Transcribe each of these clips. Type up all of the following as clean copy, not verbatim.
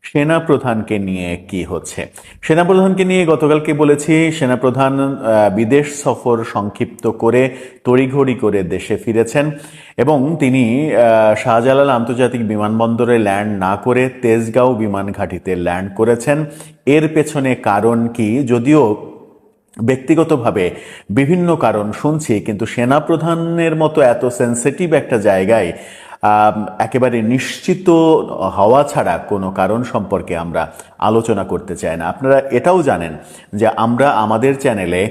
সেনাপ্রধানকে নিয়ে কি হচ্ছে? সেনাপ্রধানকে নিয়ে গতকালকে বলেছি, সেনাপ্রধান বিদেশ সফর সংক্ষিপ্ত করে তড়িঘড়ি করে দেশে ফিরেছেন এবং তিনি শাহজালাল আন্তর্জাতিক বিমানবন্দরে ল্যান্ড না করে তেজগাঁও বিমান ঘাঁটিতে ল্যান্ড করেছেন। এর পেছনে কারণ কি, যদিও ব্যক্তিগতভাবে বিভিন্ন কারণ শুনছি, কিন্তু সেনাপ্রধানের মতো এত সেন্সিটিভ একটা জায়গায় একেবারে নিশ্চিত হওয়া ছাড়া কোনো কারণ সম্পর্কে আমরা আলোচনা করতে চাই না। আপনারা এটাও জানেন যে আমরা আমাদের চ্যানেলে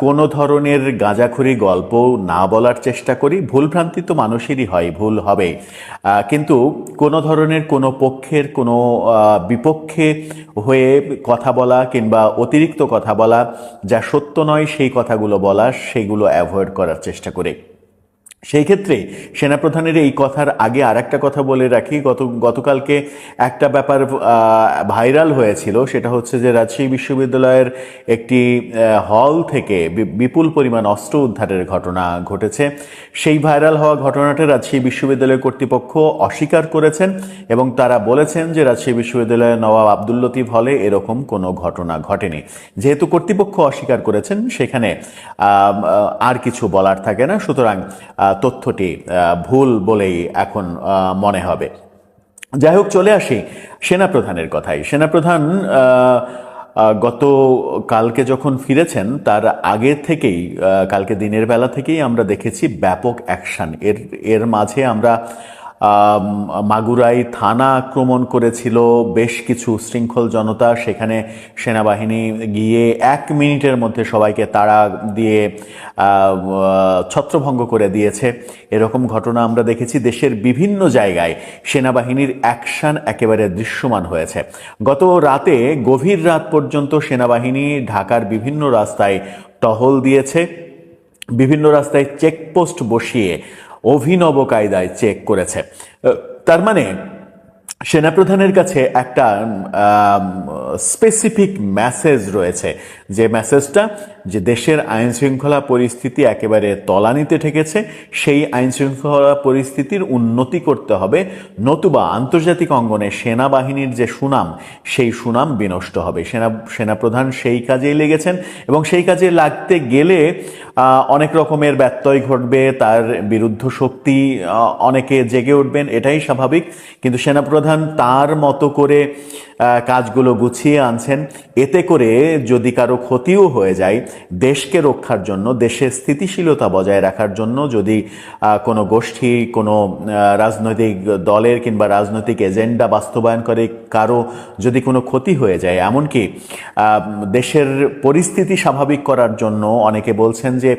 কোনো ধরনের গাঁজাখুরি গল্প না বলার চেষ্টা করি। ভুলভ্রান্তি তো মানুষেরই হয়, ভুল হবে, কিন্তু কোনো ধরনের কোনো পক্ষের কোনো বিপক্ষে হয়ে কথা বলা কিংবা অতিরিক্ত কথা বলা, যা সত্য নয় সেই কথাগুলো বলা, সেগুলো অ্যাভয়েড করার চেষ্টা করি। সেই ক্ষেত্রে সেনাপ্রধানের এই কথার আগে আর একটা কথা বলে রাখি। গতকালকে একটা ব্যাপার ভাইরাল হয়েছিল, সেটা হচ্ছে যে রাজশাহী বিশ্ববিদ্যালয়ের একটি হল থেকে বিপুল পরিমাণ অস্ত্র উদ্ধারের ঘটনা ঘটেছে। সেই ভাইরাল হওয়া ঘটনাটা রাজশাহী বিশ্ববিদ্যালয় কর্তৃপক্ষ অস্বীকার করেছেন এবং তারা বলেছেন যে রাজশাহী বিশ্ববিদ্যালয়ের নবাব আব্দুল লতিফ হলে এরকম কোনো ঘটনা ঘটেনি। যেহেতু কর্তৃপক্ষ অস্বীকার করেছেন, সেখানে আর কিছু বলার থাকে না, সুতরাং তথ্যটি ভুল বলেই এখন মনে হবে। যাই হোক, চলে আসি সেনাপ্রধানের কথায়। সেনাপ্রধান গত কালকে যখন ফিরেছেন, তার আগে থেকেই কালকে দিনের বেলা থেকেই আমরা দেখেছি ব্যাপক অ্যাকশন। এর মাঝে আমরা মাগুরাই থানা আক্রমণ করেছিল বেশ কিছু শৃঙ্খল জনতা, সেখানে সেনাবাহিনী গিয়ে 1 মিনিটের মধ্যে সবাইকে তাড়া দিয়ে ছত্রভঙ্গ করে দিয়েছে। এরকম ঘটনা আমরা দেখেছি। দেশের বিভিন্ন জায়গায় সেনাবাহিনীর অ্যাকশন একেবারে দৃশ্যমান হয়েছে। গত রাতে গভীর রাত পর্যন্ত সেনাবাহিনী ঢাকার বিভিন্ন রাস্তায় টহল দিয়েছে, বিভিন্ন রাস্তায় চেকপোস্ট বসিয়ে অভিনব কায়দায় চেক করেছে। তার মানে সেনাপ্রধানের কাছে একটা স্পেসিফিক মেসেজ রয়েছে, যে মেসেজটা যে দেশের আইন শৃঙ্খলা পরিস্থিতি একেবারে তলানিতে ঠেকেছে, সেই আইন শৃঙ্খলা পরিস্থিতির উন্নতি করতে হবে, নতুবা আন্তর্জাতিক অঙ্গনে সেনাবাহিনীর যে সুনাম, সেই সুনাম বিনষ্ট হবে। সেনাপ্রধান সেই কাজেই লেগেছেন এবং সেই কাজে লাগতে গেলে অনেক রকমের ব্যত্যয় ঘটবে, তার বিরুদ্ধ শক্তি অনেকে জেগে উঠবেন, এটাই স্বাভাবিক। কিন্তু সেনাপ্রধান তার মতো করে কাজগুলো গুছিয়ে আনছেন। এতে করে যদি কারো ক্ষতিও হয়ে যায়, দেশকে রক্ষার জন্য, দেশের স্থিতিশীলতা বজায় রাখার জন্য, যদি কোনো গোষ্ঠী, কোনো রাজনৈতিক দলের কিংবা রাজনৈতিক এজেন্ডা বাস্তবায়ন করে কারো যদি কোনো ক্ষতি হয়ে যায়, এমনকি দেশের পরিস্থিতি স্বাভাবিক করার জন্য অনেকে বলছেন যে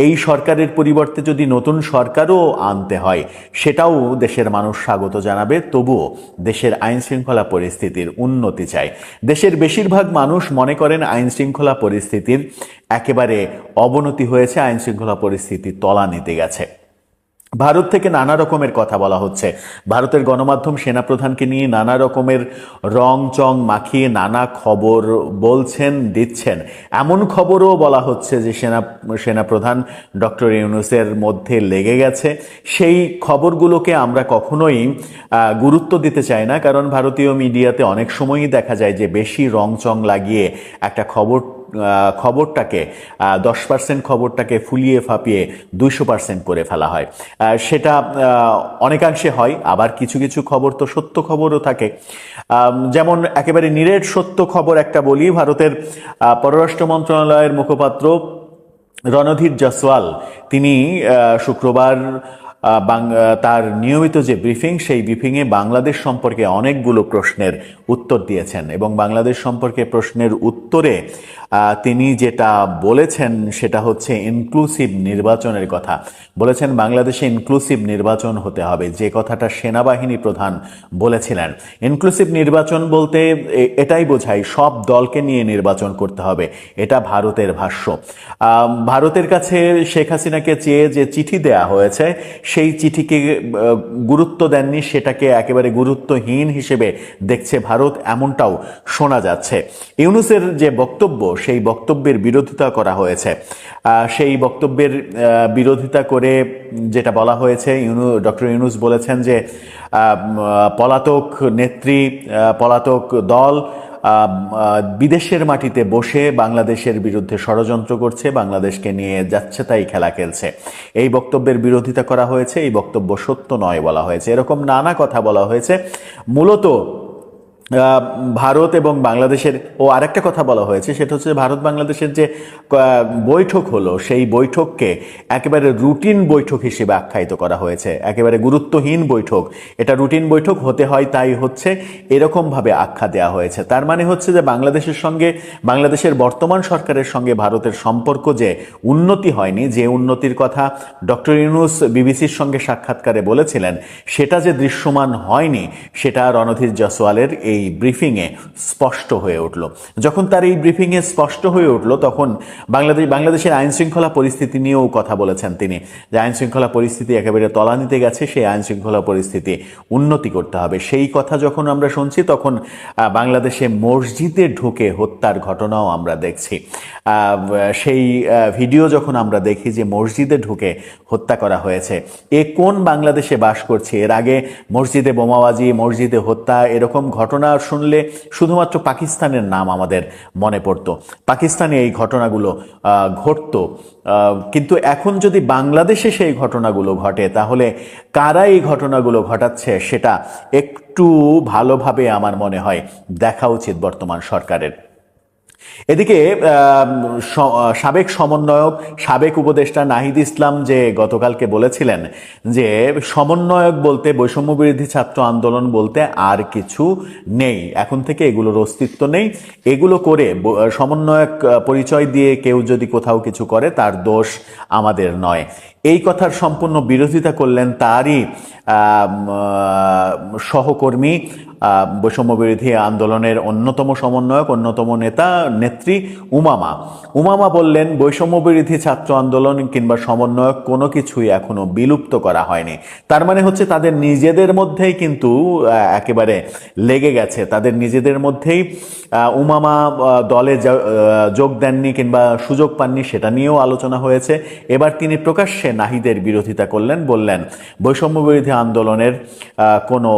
এই সরকারের পরিবর্তে যদি নতুন সরকারও আনতে হয়, সেটাও দেশের মানুষ স্বাগত জানাবে। তবুও দেশের আইন শৃঙ্খলা পরিস্থিতির উন্নতি চায়। দেশের বেশিরভাগ মানুষ মনে করেন আইন শৃঙ্খলা পরিস্থিতির একেবারে অবনতি হয়েছে, আইন শৃঙ্খলা পরিস্থিতি তলানিতে গেছে। ভারত থেকে নানা রকমের কথা বলা হচ্ছে। ভারতের গণমাধ্যম সেনাপ্রধানকে নিয়ে নানা রকমের রং চং মাখিয়ে নানা খবর বলছেন, দিচ্ছেন। এমন খবরও বলা হচ্ছে যে সেনাপ্রধান ডক্টর ইউনূসের মধ্যে লেগে গেছে। সেই খবরগুলোকে আমরা কখনোই গুরুত্ব দিতে চাই না, কারণ ভারতীয় মিডিয়াতে অনেক সময়ই দেখা যায় যে বেশি রং চং লাগিয়ে একটা খবরটাকে 10% খবরটাকে ফুলিয়ে ফাঁপিয়ে 200% করে ফেলা হয়। সেটা অনেকাংশে হয়, আবার কিছু কিছু খবর তো সত্য খবরও থাকে। যেমন একেবারে নিরেট সত্য খবর একটা বলি। ভারতের পররাষ্ট্র মন্ত্রণালয়ের মুখপাত্র রণধীর জয়সওয়াল, তিনি শুক্রবার তার নিয়মিত যে ব্রিফিং, সেই ব্রিফিংয়ে বাংলাদেশ সম্পর্কে অনেকগুলো প্রশ্নের উত্তর দিয়েছেন এবং বাংলাদেশ সম্পর্কে প্রশ্নের উত্তরে তিনি যেটা বলেছেন সেটা হচ্ছে ইনক্লুসিভ নির্বাচনের কথা বলেছেন। বাংলাদেশে ইনক্লুসিভ নির্বাচন হতে হবে, যে কথাটা সেনাবাহিনী প্রধান বলেছিলেন। ইনক্লুসিভ নির্বাচন বলতে এটাই বোঝায় সব দলকে নিয়ে নির্বাচন করতে হবে, এটা ভারতের ভাষ্য। ভারতের কাছে শেখ হাসিনাকে চেয়ে যে চিঠি দেয়া হয়েছে, সেই চিঠিকে গুরুত্ব দেননি, সেটাকে একেবারে গুরুত্বহীন হিসেবে দেখছে ভারত, এমনটাও শোনা যাচ্ছে। ইউনূসের যে বক্তব্য, সেই বক্তব্যের বিরোধিতা করা হয়েছে। সেই বক্তব্যের বিরোধিতা করে যেটা বলা হয়েছে, ডক্টর ইউনূস বলেছেন যে পলাতক নেত্রী, পলাতক দল বিদেশের মাটিতে বসে বাংলাদেশের বিরুদ্ধে ষড়যন্ত্র করছে, বাংলাদেশকে নিয়ে যাচ্ছে তাই খেলা খেলছে। এই বক্তব্যের বিরোধিতা করা হয়েছে, এই বক্তব্য সত্য নয় বলা হয়েছে, এরকম নানা কথা বলা হয়েছে। মূলত ভারত এবং বাংলাদেশের আরেকটা কথা বলা হয়েছে, সেটা হচ্ছে ভারত বাংলাদেশের যে বৈঠক হলো, সেই বৈঠককে একেবারে রুটিন বৈঠক হিসেবে আখ্যায়িত করা হয়েছে, একেবারে গুরুত্বহীন বৈঠক। এটা রুটিন বৈঠক হতে হয়, তাই হচ্ছে, এরকমভাবে আখ্যা দেওয়া হয়েছে। তার মানে হচ্ছে যে বাংলাদেশের সঙ্গে, বাংলাদেশের বর্তমান সরকারের সঙ্গে ভারতের সম্পর্ক যে উন্নতি হয়নি, যে উন্নতির কথা ডক্টর ইউনূস বিবিসির সঙ্গে সাক্ষাৎকারে বলেছিলেন, সেটা যে দৃশ্যমান হয়নি, সেটা রণধীর জয়সওয়ালের এই ব্রিফিংয়ে স্পষ্ট হয়ে উঠল। যখন তার এই ব্রিফিংয়ে স্পষ্ট হয়ে উঠল, তখন বাংলাদেশের আইন শৃঙ্খলা পরিস্থিতি নিয়েও কথা বলেছেন তিনি, যে আইন শৃঙ্খলা পরিস্থিতি একেবারে তলানিতে গেছে, সেই আইন শৃঙ্খলা পরিস্থিতি উন্নতি করতে হবে। সেই কথা যখন আমরা শুনছি, তখন বাংলাদেশে মসজিদে ঢুকে হত্যার ঘটনাও আমরা দেখছি। সেই ভিডিও যখন আমরা দেখি যে মসজিদে ঢুকে হত্যা করা হয়েছে, এ কোন বাংলাদেশে বাস করছে? এর আগে মসজিদে বোমাবাজি, মসজিদে হত্যা, এরকম ঘটনা শুনলে শুধুমাত্র পাকিস্তানের নাম আমাদের মনে পড়তো, পাকিস্তানে এই ঘটনাগুলো ঘটতো। কিন্তু এখন যদি বাংলাদেশে সেই ঘটনাগুলো ঘটে, তাহলে কারা এই ঘটনাগুলো ঘটাচ্ছে সেটা একটু ভালোভাবে আমার মনে হয় দেখা উচিত বর্তমান সরকারের। এদিকে সাবেক সমন্বয়ক, সাবেক উপদেষ্টা নাহিদ ইসলাম যে গতকালকে বলেছিলেন যে সমন্বয়ক বলতে, বৈষম্য বিরোধী ছাত্র আন্দোলন বলতে আর কিছু নেই, এখন থেকে এগুলোর অস্তিত্ব নেই, এগুলো করে সমন্বয়ক পরিচয় দিয়ে কেউ যদি কোথাও কিছু করে, তার দোষ আমাদের নয়। এই কথার সম্পূর্ণ বিরোধিতা করলেন তারই সহকর্মী, বৈষম্য বিরোধী আন্দোলনের অন্যতম সমন্বয়ক, অন্যতম নেত্রী উমামা বললেন, বৈষম্য বিরোধী ছাত্র আন্দোলন কিংবা সমন্বয়ক কোনো কিছুই এখনো বিলুপ্ত করা হয়নি। তার মানে হচ্ছে তাদের নিজেদের মধ্যেই কিন্তু একেবারে লেগে গেছে, তাদের নিজেদের মধ্যেই। উমামা দলে যোগ দেননি কিংবা সুযোগ পাননি, সেটা নিয়েও আলোচনা হয়েছে। এবার তিনি প্রকাশ্যে নাহিদের বিরোধিতা করলেন, বললেন বৈষম্য বিরোধী আন্দোলনের কোনো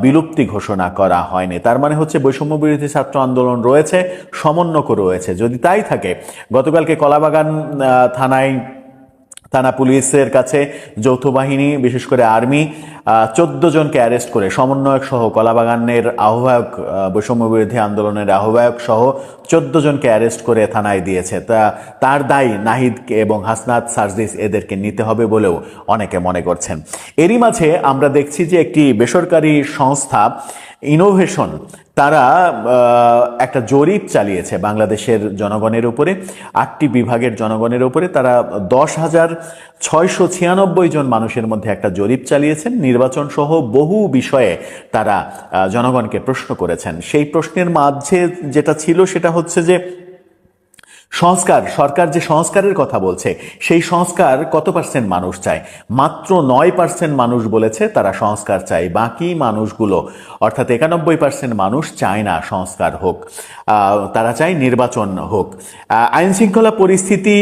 বিলুপ্তি ঘোষণা করা হয়নি। তার মানে হচ্ছে বৈষম্য বিরোধী ছাত্র আন্দোলন রয়েছে, সমন্বয়ক রয়েছে। যদি তাই থাকে, গতকালকে কলাবাগান থানা পুলিশের কাছে যৌথ বাহিনী, বিশেষ করে আর্মি 14 জনকে অ্যারেস্ট করে, সমন্বয়ক সহ, কলাবাগানের আহ্বায়ক, বৈষম্য বিরোধী আন্দোলনের আহ্বায়ক সহ 14 জনকে অ্যারেস্ট করে থানায় দিয়েছে। তার দায় নাহিদ এবং হাসনাত, সার্জিস এদেরকে নিতে হবে বলেও অনেকে মনে করছেন। এরই মাঝে আমরা দেখছি যে একটি বেসরকারি সংস্থা ইনোভেশন, তারা একটা জরিপ চালিয়েছে বাংলাদেশের জনগণের উপরে, 8টি বিভাগের জনগণের উপরে। তারা 10,696 জন মানুষের মধ্যে একটা জরিপ চালিয়েছেন, নির্বাচন সহ বহু বিষয়ে তারা জনগণকে প্রশ্ন করেছেন। সেই প্রশ্নের মাঝে যেটা ছিল, সেটা হচ্ছে যে সরকার যে সংস্কারের কথা বলছে, সেই সংস্কার কত পার্সেন্ট মানুষ চায়? মাত্র 9% মানুষ বলেছে তারা সংস্কার চায়। বাকি মানুষগুলো, অর্থাৎ 91% মানুষ চায় না সংস্কার হোক, তারা চায় নির্বাচন হোক। আইন শৃঙ্খলা পরিস্থিতি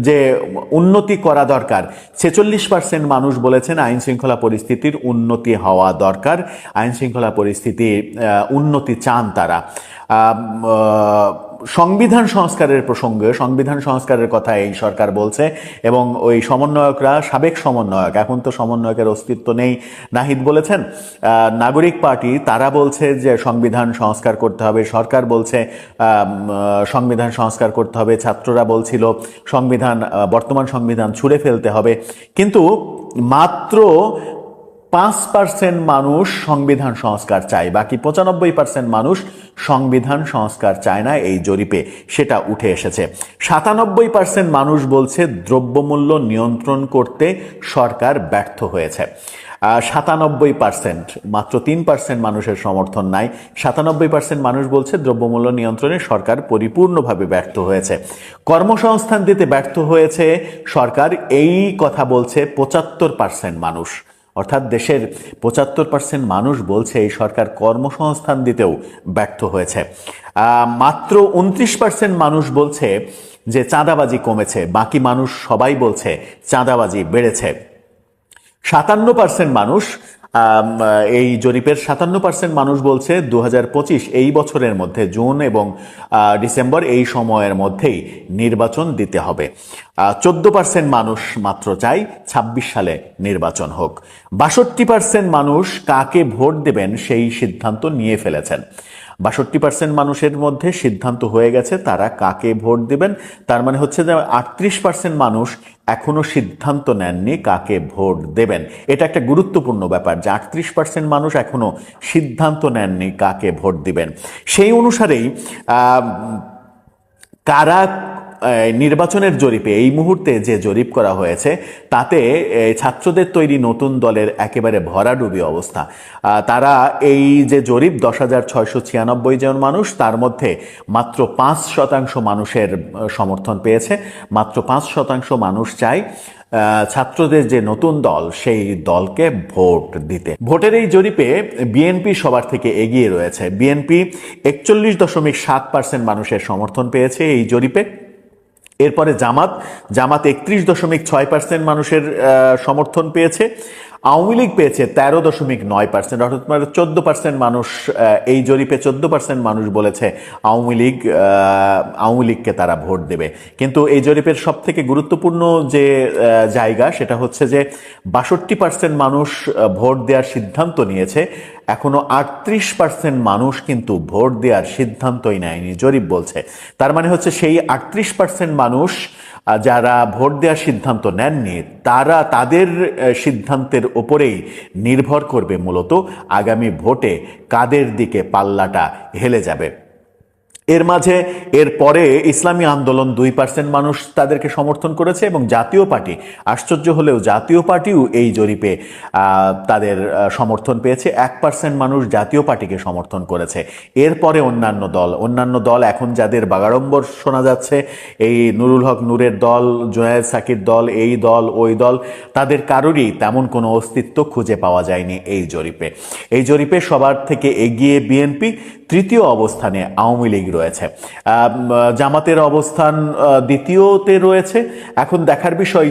যে উন্নতি করা দরকার, 46% মানুষ বলেছেন আইন শৃঙ্খলা পরিস্থিতির উন্নতি হওয়া দরকার, আইন শৃঙ্খলা পরিস্থিতির উন্নতি চান তারা। সংবিধান সংস্কারের প্রসঙ্গে, সংবিধান সংস্কারের কথা এই সরকার বলছে, এবং ওই সমন্বয়করা, সাবেক সমন্বয়ক, এখন তো সমন্বয়কের অস্তিত্ব নেই, নাহিদ বলেছেন, নাগরিক পার্টি তারা বলছে যে সংবিধান সংস্কার করতে হবে, সরকার বলছে সংবিধান সংস্কার করতে হবে, ছাত্ররা বলছিল বর্তমান সংবিধান ছুঁড়ে ফেলতে হবে। কিন্তু মাত্র 5% মানুষ সংবিধান সংস্কার চায়, বাকি 95% মানুষ সংবিধান সংস্কার চায় না। এই জরিপে সেটা উঠে এসেছে। 97% মানুষ বলছে দ্রব্যমূল্য নিয়ন্ত্রণ করতে সরকার ব্যর্থ হয়েছে। 97%, মাত্র 3% মানুষের সমর্থন নাই। 97% মানুষ বলছে দ্রব্যমূল্য নিয়ন্ত্রণে সরকার পরিপূর্ণভাবে ব্যর্থ হয়েছে। কর্মসংস্থান দিতে ব্যর্থ হয়েছে সরকার, এই কথা বলছে 75% মানুষ। অর্থাৎ দেশের 75% মানুষ বলছে এই সরকার কর্মসংস্থান দিতেও ব্যর্থ হয়েছে। মাত্র 29% মানুষ বলছে যে চাঁদাবাজি কমেছে, বাকি মানুষ সবাই বলছে চাঁদাবাজি বেড়েছে। 57% মানুষ, এই জরিপের 57% মানুষ বলছে 2025 এই বছরের মধ্যে জুন এবং ডিসেম্বর এই সময়ের মধ্যেই নির্বাচন দিতে হবে। 14% মানুষ মাত্র চাই 26 সালে নির্বাচন হোক। 62% মানুষ কাকে ভোট দেবেন সেই সিদ্ধান্ত নিয়ে ফেলেছেন। 62% মানুষের মধ্যে সিদ্ধান্ত হয়ে গেছে তারা কাকে ভোট দেবেন। তার মানে হচ্ছে যে 38% মানুষ এখনো সিদ্ধান্ত নেননি কাকে ভোট দেবেন। এটা একটা গুরুত্বপূর্ণ ব্যাপার যে 38% মানুষ এখনো সিদ্ধান্ত নেননি কাকে ভোট দিবেন। সেই অনুসারেই কারা নির্বাচনের জরিপে এই মুহূর্তে যে জরিপ করা হয়েছে তাতে ছাত্রদের তৈরি নতুন দলের একেবারে ভরাডুবি অবস্থা। তারা এই যে জরিপ 10,696 জন মানুষ, তার মধ্যে মাত্র 5% মানুষের সমর্থন পেয়েছে। মাত্র 5% মানুষ চায় ছাত্রদের যে নতুন দল সেই দলকে ভোট দিতে। ভোটের এই জরিপে বিএনপি সবার থেকে এগিয়ে রয়েছে। বিএনপি 41.7% মানুষের সমর্থন পেয়েছে এই জরিপে। এরপরে জামাত 31.6% মানুষের সমর্থন পেয়েছে। আওয়ামী লীগ পেয়েছে 13.9%, অর্থাৎ 14% মানুষ, এই জরিপে 14% মানুষ বলেছে আওয়ামী লীগকে তারা ভোট দেবে। কিন্তু এই জরিপের সব থেকে গুরুত্বপূর্ণ যে জায়গা সেটা হচ্ছে যে 62% মানুষ ভোট দেওয়ার সিদ্ধান্ত নিয়েছে, এখনো 38% মানুষ কিন্তু ভোট দেওয়ার সিদ্ধান্তই নেয়নি জরিপ বলছে। তার মানে হচ্ছে সেই 38% মানুষ যারা ভোট দেওয়ার সিদ্ধান্ত নেননি তাদের সিদ্ধান্তের ওপরেই নির্ভর করবে মূলত আগামী ভোটে কাদের দিকে পাল্লাটা হেলে যাবে। এর মাঝে এরপরে ইসলামী আন্দোলন 2% মানুষ তাদেরকে সমর্থন করেছে এবং জাতীয় পার্টি, আশ্চর্য হলেও জাতীয় পার্টিও এই জরিপে তাদের সমর্থন পেয়েছে। 1% মানুষ জাতীয় পার্টিকে সমর্থন করেছে। এরপরে অন্যান্য দল এখন যাদের বাগাড়ম্বর শোনা যাচ্ছে, এই নুরুল হক নূরের দল, জুনায়েদ সাকির দল, এই দল ওই দল, তাদের কারোরই তেমন কোনো অস্তিত্ব খুঁজে পাওয়া যায়নি এই জরিপে। এই জরিপে সবার থেকে এগিয়ে বিএনপি, তৃতীয় অবস্থানে আওয়ামী লীগ রয়েছে। জামাতের অবস্থান দ্বিতীয়তে রয়েছে। এখন দেখার বিষয়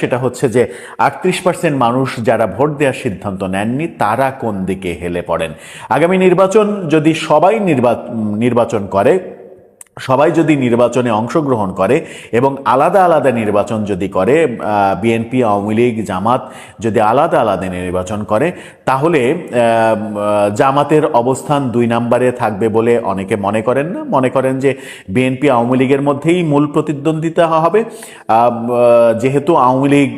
সেটা হচ্ছে যে 38% মানুষ যারা ভোট দেওয়ার সিদ্ধান্ত নেননি তারা কোন দিকে হেলে পড়েন। আগামী নির্বাচন যদি সবাই নির্বাচন করে, সবাই যদি নির্বাচনে অংশগ্রহণ করে এবং আলাদা আলাদা নির্বাচন যদি করে, বিএনপি, আওয়ামী লীগ, জামাত যদি আলাদা আলাদা নির্বাচন করে, তাহলে জামাতের অবস্থান 2 নম্বরে থাকবে বলে অনেকে মনে করেন না। মনে করেন যে বিএনপি আওয়ামী লীগের মধ্যেই মূল প্রতিদ্বন্দ্বিতা হবে। যেহেতু আওয়ামী লীগ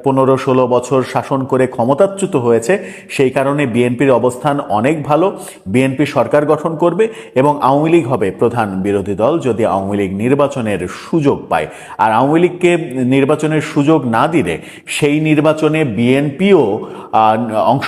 15-16 বছর শাসন করে ক্ষমতাচ্যুত হয়েছে, সেই কারণে বিএনপির অবস্থান অনেক ভালো। বিএনপি সরকার গঠন করবে এবং আওয়ামী লীগ হবে প্রধান বিরোধী দল যদি আওয়ামী লীগ নির্বাচনের সুযোগ পায়। আর আওয়ামী লীগকে নির্বাচনের সুযোগ না দিলে সেই নির্বাচনে বিএনপিও অংশ